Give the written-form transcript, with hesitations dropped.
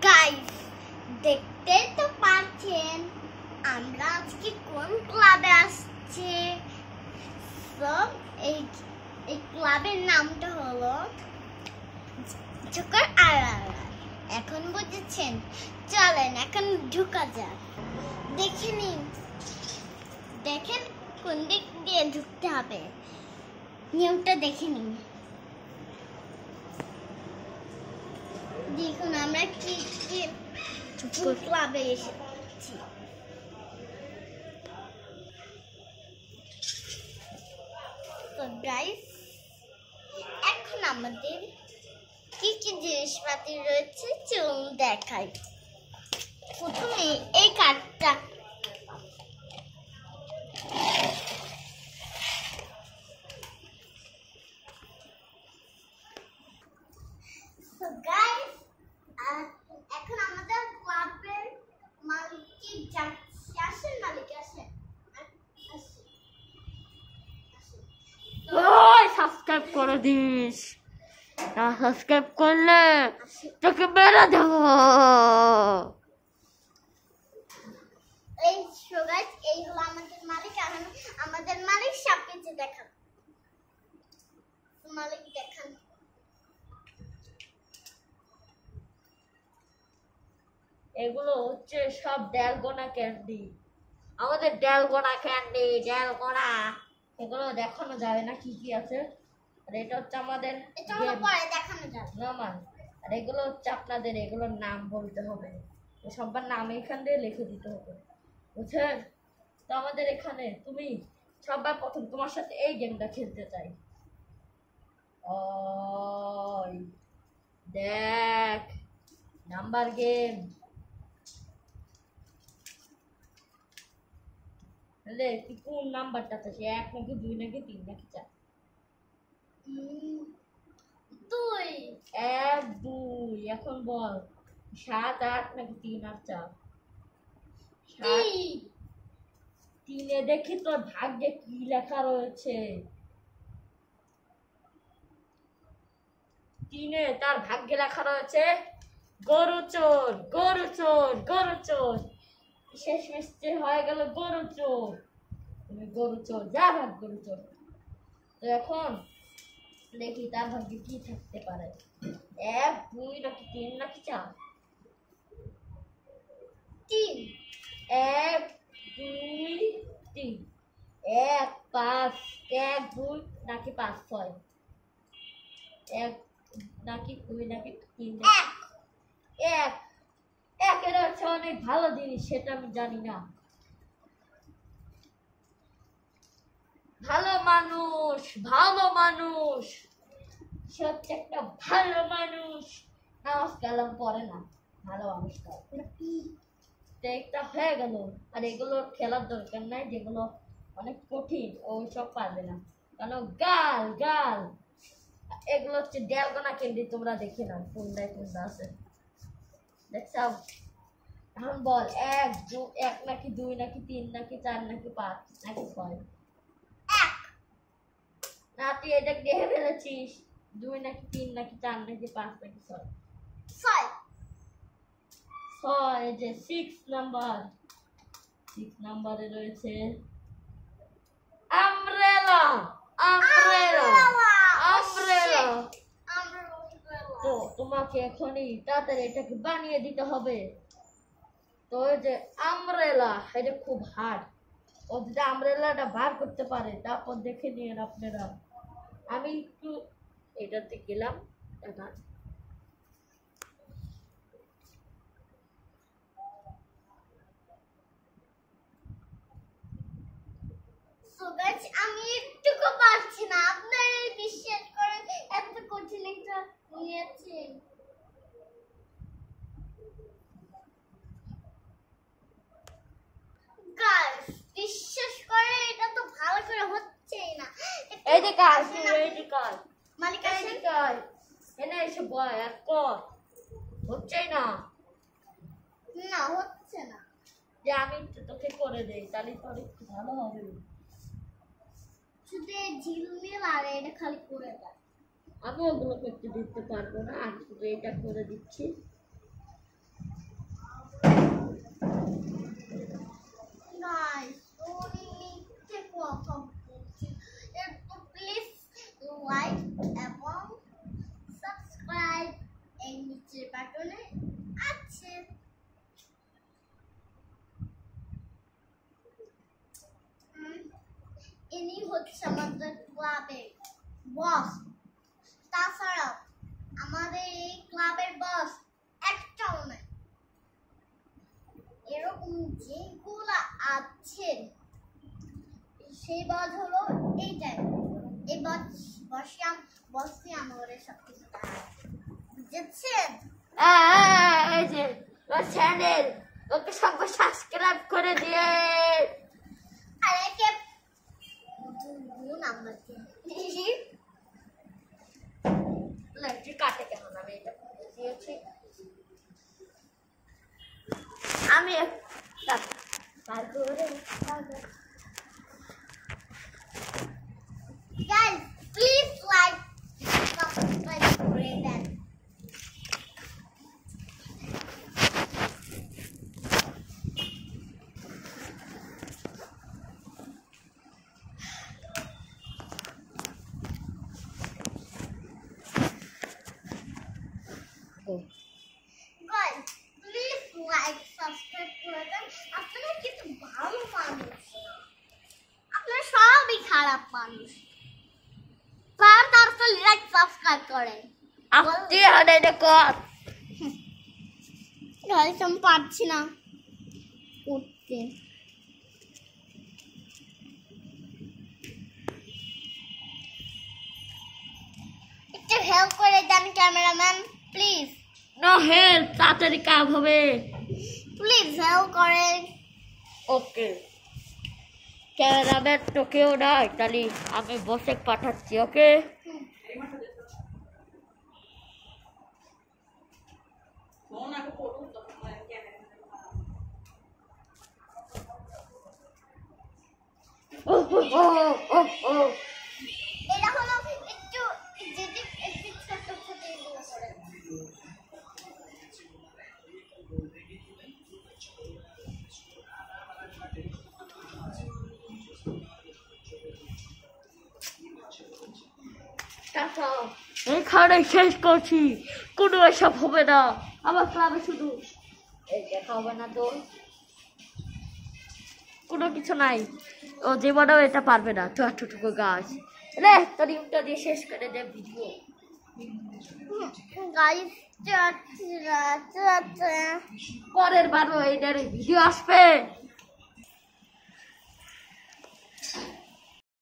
Guys, দেখতে তো পাচ্ছেন আমরা আজকে কোন ক্লাবে আসছে। সব এই ক্লাবের নামটা হলো জোকার আরআর। এখন বুঝেছেন, চলেন এখন ঢুকা যাক। দেখেন কোন দিক দিয়ে ঢুকতে হবে, নিয়মটা দেখে নিন। দেখুন আমরা কি ক্লাবে এসেছি। তো গাইস, এখন আমাদের কি কি জিনিসপাতি রয়েছে চলুন দেখাই। প্রথমে এই কার্ডটা, এখন আমাদের ক্লাবের মালিক যাচ্ছে। আসেন মালিক, আসেন। সাবস্ক্রাইব করে দিস, না সাবস্ক্রাইব করলে তোকে মেরে দেব। এই গাইস, এই হলো আমাদের মালিক। এখন আমাদের মালিক সবকিছু দেখান। মালিক দেখান। এগুলো হচ্ছে সব ডালগোনা ক্যান্ডি। আমাদের ডালগোনা ক্যান্ডি, ডালগোনা এগুলো দেখানো যাবে না কি কি আছে। আর এটা হচ্ছে আমাদের পরে দেখানো যাবে নরমাল। আর এগুলো হচ্ছে আপনাদের, এগুলোর নাম বলতে হবে, সবার নাম এখান দিয়ে লিখে দিতে হবে, বুঝছেন? তো আমাদের এখানে তুমি সবার প্রথম তোমার সাথে এই গেমটা খেলতে চাই। ওই দেখ, নাম্বার গেম। তুই কোন নাম্বারটা চাস, 1 নাকি 2 নাকি 3 নাকি 4? 2 1 2। এখন বল 7 8 নাকি 3 আর 4? 3 দেখি তোর ভাগ্যে কি লেখা রয়েছে। 3 তার ভাগ্যে লেখা রয়েছে গরু চোর, গরু চোর, গরু চোর। শেষ মিশতে হয়ে গেল গরু চোর। তুমি গরু চোর, যা ভাগ গরু চোর। তো এখন দেখি তার ভাগ্যে কি থাকতে পারে। 1 2 নাকি 3 নাকি 4? 3 1 2 3। 1 5 1 2 নাকি 5 6? 1 নাকি 2 নাকি 3 নাকি 1? একের হচ্ছে অনেক ভালো জিনিস, সেটা আমি জানি না। ভালো মানুষ, ভালো মানুষ, সে হচ্ছে একটা ভালো মানুষ, নামাজ কালাম পড়ে না, ভালো মানুষটা। তো একটা হয়ে গেল। আর এগুলো খেলার দরকার নাই, যেগুলো অনেক কঠিন ওইসব পারবে না, কারণ গাল গাল। এগুলো হচ্ছে ডালগোনা ক্যান্ডি, তোমরা দেখে নাও কোনটায় কোনটা আছে, দেখছাও? এখন বল 1 নাকি 2 নাকি 3 নাকি 4 নাকি 5 নাকি 6? 1 না, তুই এটা দেখে ফেলেছিস। 2 নাকি 3 নাকি 4 নাকি 5 নাকি 6? 6 6, যে 6 নাম্বার। 6 নাম্বারে রয়েছে আমব্রেলা, আমব্রেলা, আমব্রেলা। তো তোমাকে এখনই তাড়াতাড়ি এটাকে বানিয়ে দিতে হবে। তো ওই যে আমব্রেলা, এটা খুব হার্ড। ও যদি আমব্রেলাটা বার করতে পারে, তারপর দেখে নিন আপনারা। আমি একটু এটাতে গেলাম। এটা আমি একটুকু পারছি না, আপনারা বিশ্বাস করেন এত কঠিন একটা নিয়েছেন। গাইস, বিশ্বাস করে এটা তো ভালো করে হচ্ছেই না। এই যে কাজ, এই যে কাজ মালিক আসেন। কাজ এনে এসে বয় আর কর, হচ্ছেই না। না, হচ্ছে না। যে আমি একটু তোকে করে দেই, তাহলে তোর একটু ভালো হবে। শুধু ঝিলমিল আর এটা খালি করে দেয়। আমি ওগুলো করতে দিতে পারবো না, আর শুধু এটা করে দিচ্ছি। আমাদের ক্লাবের বস। তাছাড়াও আমাদের এই ক্লাবের বস একটাও নাই। এরকম যেগুলা আছে সেই বস হলো এইটাই। এই বসই আমাদের সবকিছু বুঝেছেন? এই যে চ্যানেল ওকে সবাই সাবস্ক্রাইব করে দিয়ে আরে কে নাম্বার লাইটটি কাটে কেমন আমি এটা দিয়েছি আমি guys please like subscribe করে দেন। guys please like subscribe করে দেন। আপনারা কিন্তু ভালো মানুষ না, আপনারা সবই খারাপ মানুষ। তারপর লাইক সাবস্ক্রাইব করেন। আপনি হাতে কর গাইস আমি পারছি না উঠতে। একটু হেল্প করে দেন ক্যামেরাম্যান প্লিজ। নো হেল্প তাড়াতাড়ি কাজ হবে প্লিজ হেল্প করেন। ওকে ক্যামেরাম্যান তোকেও নয় তাহলে আমি বসে পাঠাচ্ছি ওকে এটা হলো একটু যেটি একটু ছোট ছোট এগুলো করে। এখানে শেষ করছি কোনো এসব হবে না আমার ক্লাবে শুধু এই দেখা হবে না তো কোনো কিছু নাই ও জীবনেও এটা পারবে না তো এতটুকু গাছ রে তোর ইউটা দিয়ে শেষ করে দে ভিডিও গাইস পরের বারও এইটার ভিডিও আসবে